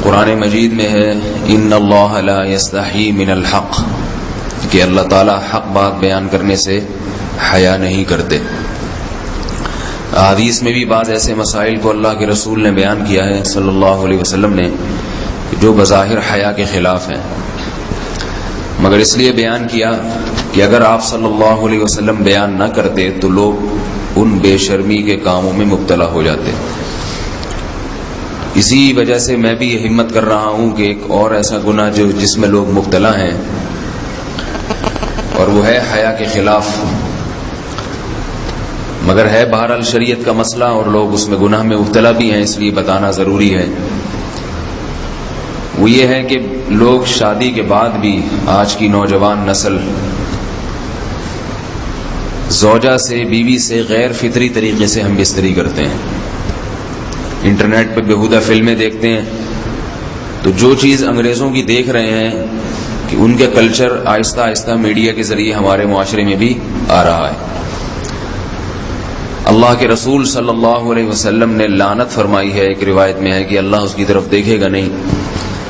قرآن مجید میں ہے ان اللہ لا یستحی من الحق، کہ اللہ تعالیٰ حق بات بیان کرنے سے حیا نہیں کرتے۔ حدیث میں بھی بعض ایسے مسائل کو اللہ کے رسول نے بیان کیا ہے صلی اللہ علیہ وسلم نے جو بظاہر حیا کے خلاف ہیں، مگر اس لیے بیان کیا کہ اگر آپ صلی اللہ علیہ وسلم بیان نہ کرتے تو لوگ ان بے شرمی کے کاموں میں مبتلا ہو جاتے۔ اسی وجہ سے میں بھی یہ ہمت کر رہا ہوں کہ ایک اور ایسا گناہ جس میں لوگ مبتلا ہیں، اور وہ ہے حیا کے خلاف، مگر ہے بہرحال شریعت کا مسئلہ اور لوگ اس میں گناہ میں مبتلا بھی ہیں، اس لیے بتانا ضروری ہے۔ وہ یہ ہے کہ لوگ شادی کے بعد بھی، آج کی نوجوان نسل زوجہ سے، بیوی سے غیر فطری طریقے سے ہم بستری کرتے ہیں۔ انٹرنیٹ پہ بیہودہ فلمیں دیکھتے ہیں تو جو چیز انگریزوں کی دیکھ رہے ہیں کہ ان کے کلچر آہستہ آہستہ میڈیا کے ذریعے ہمارے معاشرے میں بھی آ رہا ہے۔ اللہ کے رسول صلی اللہ علیہ وسلم نے لعنت فرمائی ہے، ایک روایت میں ہے کہ اللہ اس کی طرف دیکھے گا نہیں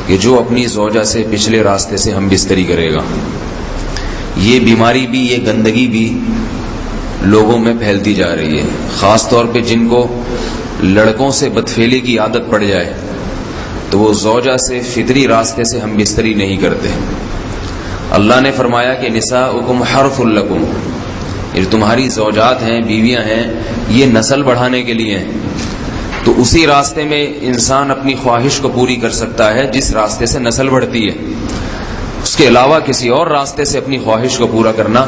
کہ جو اپنی زوجہ سے پچھلے راستے سے ہم بستری کرے گا۔ یہ بیماری بھی، یہ گندگی بھی لوگوں میں پھیلتی جا رہی ہے، خاص طور پہ جن کو لڑکوں سے بدفعلی کی عادت پڑ جائے تو وہ زوجہ سے فطری راستے سے ہم بستری نہیں کرتے۔ اللہ نے فرمایا کہ نساؤکم حرث لکم، یہ تمہاری زوجات ہیں، بیویاں ہیں، یہ نسل بڑھانے کے لیے ہیں۔ تو اسی راستے میں انسان اپنی خواہش کو پوری کر سکتا ہے جس راستے سے نسل بڑھتی ہے، اس کے علاوہ کسی اور راستے سے اپنی خواہش کو پورا کرنا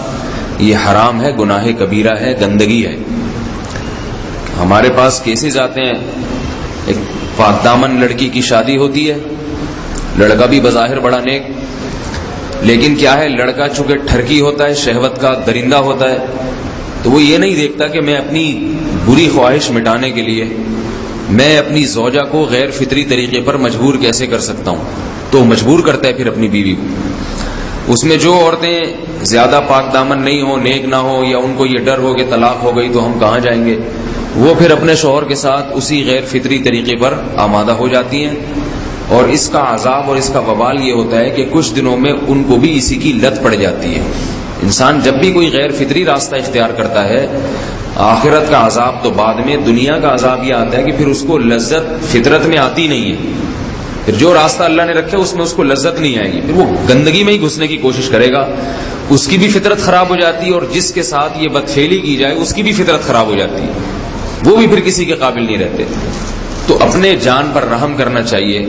یہ حرام ہے، گناہ کبیرہ ہے، گندگی ہے۔ ہمارے پاس کیسز آتے ہیں، ایک پاک دامن لڑکی کی شادی ہوتی ہے، لڑکا بھی بظاہر بڑا نیک، لیکن کیا ہے، لڑکا چونکہ ٹھرکی ہوتا ہے، شہوت کا درندہ ہوتا ہے، تو وہ یہ نہیں دیکھتا کہ میں اپنی بری خواہش مٹانے کے لیے میں اپنی زوجہ کو غیر فطری طریقے پر مجبور کیسے کر سکتا ہوں، تو مجبور کرتا ہے پھر اپنی بیوی کو۔ اس میں جو عورتیں زیادہ پاک دامن نہیں ہو، نیک نہ ہو، یا ان کو یہ ڈر ہو کہ طلاق ہو گئی تو ہم کہاں جائیں گے، وہ پھر اپنے شوہر کے ساتھ اسی غیر فطری طریقے پر آمادہ ہو جاتی ہیں، اور اس کا عذاب اور اس کا وبال یہ ہوتا ہے کہ کچھ دنوں میں ان کو بھی اسی کی لت پڑ جاتی ہے۔ انسان جب بھی کوئی غیر فطری راستہ اختیار کرتا ہے، آخرت کا عذاب تو بعد میں، دنیا کا عذاب یہ آتا ہے کہ پھر اس کو لذت فطرت میں آتی نہیں ہے، پھر جو راستہ اللہ نے رکھا اس میں اس کو لذت نہیں آئے گی، پھر وہ گندگی میں ہی گھسنے کی کوشش کرے گا، اس کی بھی فطرت خراب ہو جاتی ہے، اور جس کے ساتھ یہ بدفعلی کی جائے اس کی بھی فطرت خراب ہو جاتی ہے، وہ بھی پھر کسی کے قابل نہیں رہتے۔ تو اپنے جان پر رحم کرنا چاہیے۔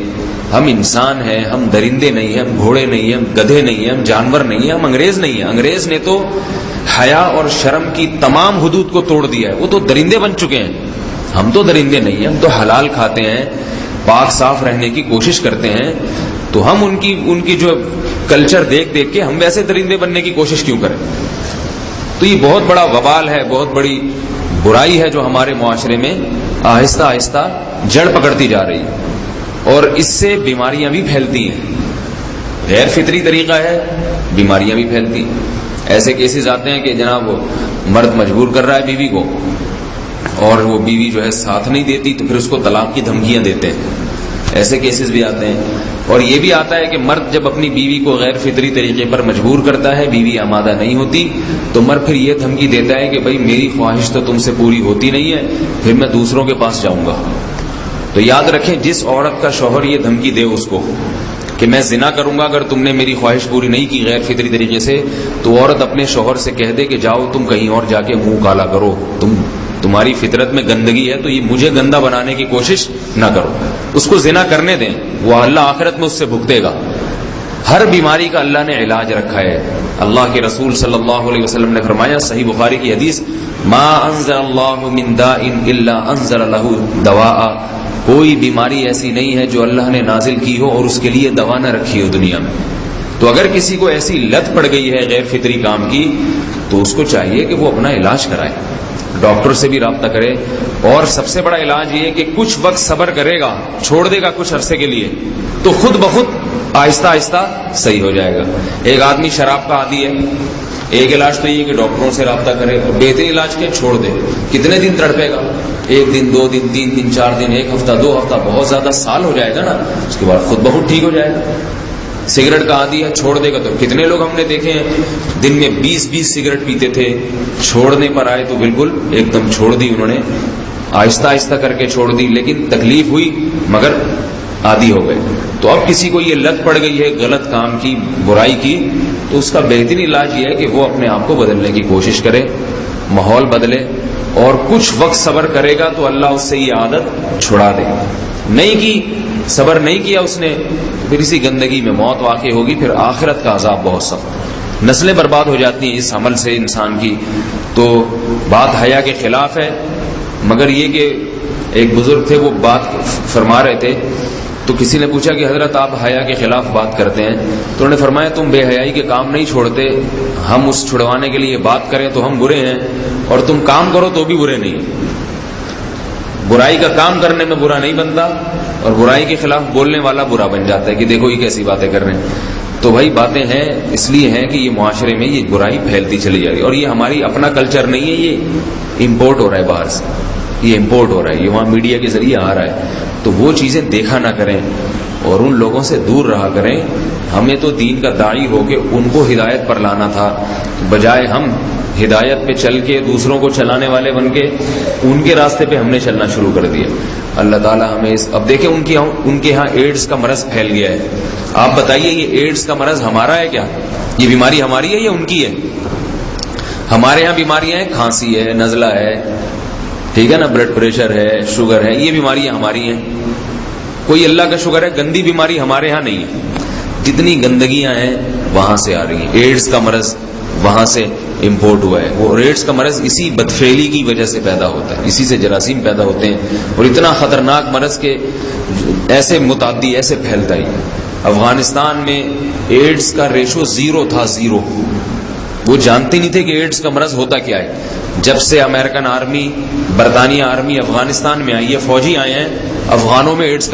ہم انسان ہیں، ہم درندے نہیں ہیں، ہم گھوڑے نہیں ہیں، ہم گدھے نہیں ہیں، ہم جانور نہیں ہیں، ہم انگریز نہیں ہیں۔ انگریز نے تو حیا اور شرم کی تمام حدود کو توڑ دیا ہے، وہ تو درندے بن چکے ہیں، ہم تو درندے نہیں ہیں، ہم تو حلال کھاتے ہیں، پاک صاف رہنے کی کوشش کرتے ہیں، تو ہم ان کی جو کلچر دیکھ دیکھ کے ہم ویسے درندے بننے کی کوشش کیوں کریں؟ تو یہ بہت بڑا وبال ہے، بہت بڑی برائی ہے جو ہمارے معاشرے میں آہستہ آہستہ جڑ پکڑتی جا رہی ہے، اور اس سے بیماریاں بھی پھیلتی ہیں۔ غیر فطری طریقہ ہے، بیماریاں بھی پھیلتی ہیں۔ ایسے کیسز آتے ہیں کہ جناب مرد مجبور کر رہا ہے بیوی کو، اور وہ بیوی جو ہے ساتھ نہیں دیتی، تو پھر اس کو طلاق کی دھمکیاں دیتے ہیں۔ ایسے کیسز بھی آتے ہیں، اور یہ بھی آتا ہے کہ مرد جب اپنی بیوی کو غیر فطری طریقے پر مجبور کرتا ہے، بیوی آمادہ نہیں ہوتی، تو مرد پھر یہ دھمکی دیتا ہے کہ بھائی میری خواہش تو تم سے پوری ہوتی نہیں ہے، پھر میں دوسروں کے پاس جاؤں گا۔ تو یاد رکھیں، جس عورت کا شوہر یہ دھمکی دے اس کو کہ میں زنا کروں گا اگر تم نے میری خواہش پوری نہیں کی غیر فطری طریقے سے، تو عورت اپنے شوہر سے کہہ دے کہ جاؤ تم کہیں اور جا کے منہ کالا کرو، تمہاری فطرت میں گندگی ہے تو یہ مجھے گندا بنانے کی کوشش نہ کرو، اس کو زنا کرنے دیں، وہ اللہ آخرت میں اس سے بھگتے گا۔ ہر بیماری کا اللہ نے علاج رکھا ہے۔ اللہ کے رسول صلی اللہ علیہ وسلم نے فرمایا، صحیح بخاری کی حدیث، ما انزل اللہ من داء الا انزل له دواء، کوئی بیماری ایسی نہیں ہے جو اللہ نے نازل کی ہو اور اس کے لیے دوا نہ رکھی ہو دنیا میں۔ تو اگر کسی کو ایسی لت پڑ گئی ہے غیر فطری کام کی، تو اس کو چاہیے کہ وہ اپنا علاج کرائے۔ ڈاکٹر سے بھی رابطہ کرے. اور سب سے بڑا علاج یہ ہے کہ کچھ وقت صبر کرے گا, چھوڑ دے گا کچھ عرصے کے لیے, تو خود بخود آہستہ آہستہ صحیح ہو جائے گا. ایک آدمی شراب کا عادی ہے, ایک علاج تو یہ کہ ڈاکٹروں سے رابطہ کرے, اور بہترین علاج کے چھوڑ دے. کتنے دن تڑپے گا؟ 1 دن 2 دن 3 دن 4 دن 1 ہفتہ 2 ہفتہ, بہت زیادہ سال ہو جائے گا نا, اس کے بعد خود بخود ٹھیک ہو جائے گا. سگریٹ کا عادی ہے, چھوڑ دے گا تو کتنے لوگ ہم نے دیکھے ہیں دن میں 20 سگریٹ پیتے تھے, چھوڑنے پر آئے تو بالکل ایک دم چھوڑ دی انہوں نے, آہستہ آہستہ کر کے چھوڑ دی, لیکن تکلیف ہوئی مگر عادی ہو گئے. تو اب کسی کو یہ لت پڑ گئی ہے غلط کام کی, برائی کی, تو اس کا بہترین علاج یہ ہے کہ وہ اپنے آپ کو بدلنے کی کوشش کرے, ماحول بدلے, اور کچھ وقت صبر کرے گا تو اللہ اس سے یہ عادت چھڑا دے. نہیں کی, صبر نہیں کیا اس نے, پھر اسی گندگی میں موت واقع ہوگی, پھر آخرت کا عذاب بہت سخت. نسلیں برباد ہو جاتی ہیں اس عمل سے انسان کی. تو بات حیا کے خلاف ہے, مگر یہ کہ ایک بزرگ تھے وہ بات فرما رہے تھے, تو کسی نے پوچھا کہ حضرت آپ حیا کے خلاف بات کرتے ہیں, تو انہوں نے فرمایا تم بے حیائی کے کام نہیں چھوڑتے, ہم اس چھڑوانے کے لیے بات کریں تو ہم برے ہیں, اور تم کام کرو تو بھی برے نہیں. برائی کا کام کرنے میں برا نہیں بنتا, اور برائی کے خلاف بولنے والا برا بن جاتا ہے کہ دیکھو یہ کیسی باتیں کر رہے ہیں. تو بھائی باتیں ہیں اس لیے ہیں کہ یہ معاشرے میں یہ برائی پھیلتی چلی جا رہی ہے, اور یہ ہماری اپنا کلچر نہیں ہے, یہ امپورٹ ہو رہا ہے باہر سے, یہ امپورٹ ہو رہا ہے, یہ وہاں میڈیا کے ذریعے آ رہا ہے. تو وہ چیزیں دیکھا نہ کریں اور ان لوگوں سے دور رہا کریں. ہمیں تو دین کا داعی ہو کے ان کو ہدایت پر لانا تھا, بجائے ہم ہدایت پہ چل کے دوسروں کو چلانے والے بن کے ان کے راستے پہ ہم نے چلنا شروع کر دیا. اللہ تعالیٰ ہمیں اب دیکھیں ان کے ہاں ایڈز کا مرض پھیل گیا ہے. آپ بتائیے یہ ایڈز کا مرض ہمارا ہے کیا؟ یہ بیماری ہماری ہے یا ان کی ہے؟ ہمارے ہاں بیماریاں ہیں, کھانسی ہے, نزلہ ہے, ٹھیک ہے نا, بلڈ پریشر ہے, شوگر ہے, یہ بیماریاں ہماری ہیں. کوئی اللہ کا شکر ہے گندی بیماری ہمارے ہاں نہیں ہے. جتنی گندگیاں ہیں وہاں سے آ رہی ہیں. ایڈز کا مرض وہاں سے امپورٹ ہوا ہے. وہ ایڈز کا مرض اسی بدفعلی کی وجہ سے پیدا ہوتا ہے, اسی سے جراثیم پیدا ہوتے ہیں, اور اتنا خطرناک مرض کے ایسے متعدی ایسے پھیلتا ہی. افغانستان میں ایڈز کا ریشو 0 تھا, 0. وہ جانتے نہیں تھے کہ ایڈز کا مرض ہوتا کیا ہے. جب سے امریکن آرمی, برطانیہ آرمی افغانستان میں آئی ہے, فوجی آئے ہیں, افغانوں میں ایڈز